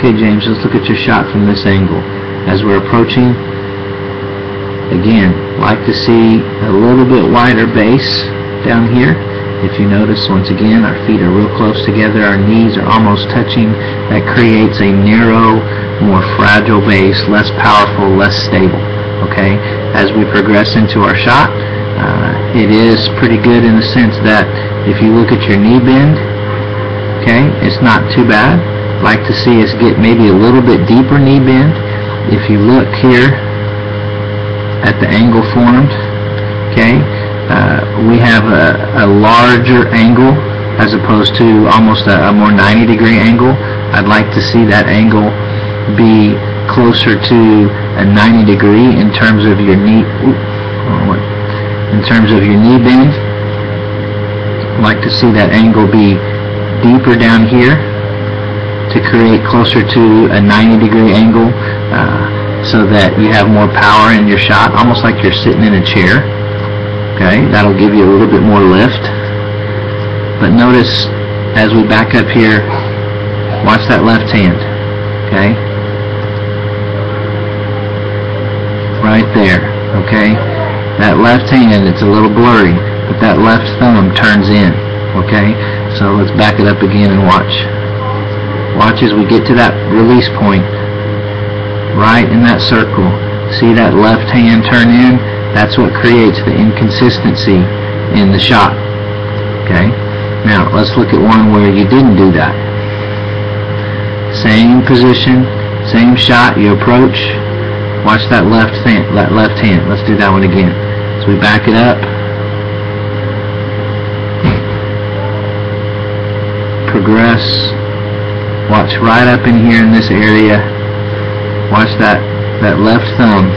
Okay, James, let's look at your shot from this angle. As we're approaching, again, like to see a little bit wider base down here. If you notice, once again, our feet are real close together, our knees are almost touching. That creates a narrow, more fragile base, less powerful, less stable. Okay? As we progress into our shot, it is pretty good in the sense that if you look at your knee bend, okay, it's not too bad. Like to see us get maybe a little bit deeper knee bend. If you look here at the angle formed, okay, we have a larger angle as opposed to almost a more 90-degree angle. I'd like to see that angle be closer to a 90-degree in terms of your knee. In terms of your knee bend, I'd like to see that angle be deeper down here to create closer to a 90-degree angle, so that you have more power in your shot, almost like you're sitting in a chair. Okay, that'll give you a little bit more lift. But notice as we back up here, watch that left hand. Okay, right there. Okay, that left hand, it's a little blurry, but that left thumb turns in. Okay, so let's back it up again and watch. Watch as we get to that release point, right in that circle. See that left hand turn in? That's what creates the inconsistency in the shot. Okay, now let's look at one where you didn't do that. Same position, same shot, you approach. Watch that left hand. Let's do that one again. So we back it up. Progress. Watch right up in here in this area. Watch that left thumb.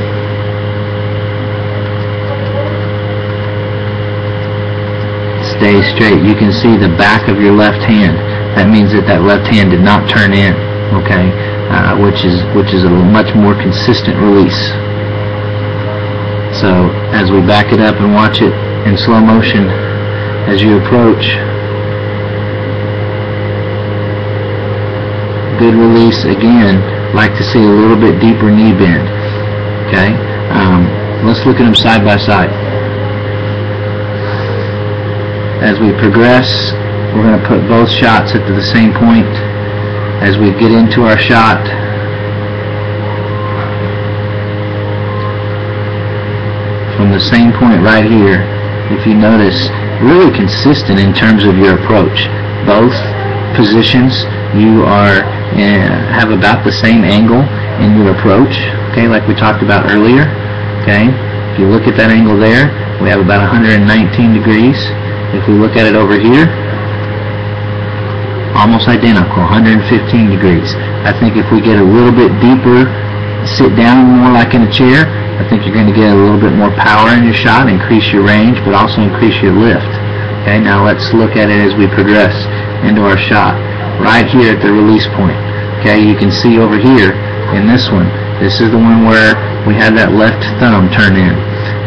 Stay straight. You can see the back of your left hand. That means that left hand did not turn in. Okay, which is a much more consistent release. So as we back it up and watch it in slow motion, as you approach, good release again. Like to see a little bit deeper knee bend. Okay, let's look at them side by side. As we progress, we're going to put both shots at the same point. As we get into our shot, from the same point right here, if you notice, really consistent in terms of your approach. Both positions, you are have about the same angle in your approach. Okay, like we talked about earlier. Okay, if you look at that angle there, we have about 119 degrees. If we look at it over here, almost identical, 115 degrees. I think if we get a little bit deeper, sit down more like in a chair, I think you're going to get a little bit more power in your shot, increase your range, but also increase your lift. Okay, now let's look at it as we progress into our shot. Right here at the release point. Okay, you can see over here in this one, this is the one where we had that left thumb turn in.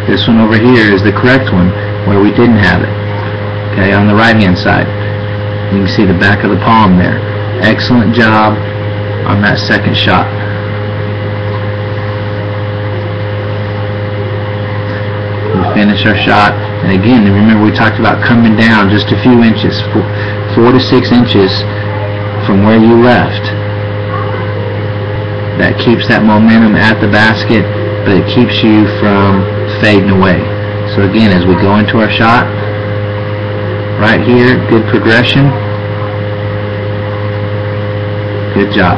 This one over here is the correct one where we didn't have it. Okay, on the right hand side. You can see the back of the palm there. Excellent job on that second shot. We finish our shot, and again, remember we talked about coming down just a few inches, 4 to 6 inches from where you left. That keeps that momentum at the basket, but it keeps you from fading away. So again, as we go into our shot, right here, good progression. Good job.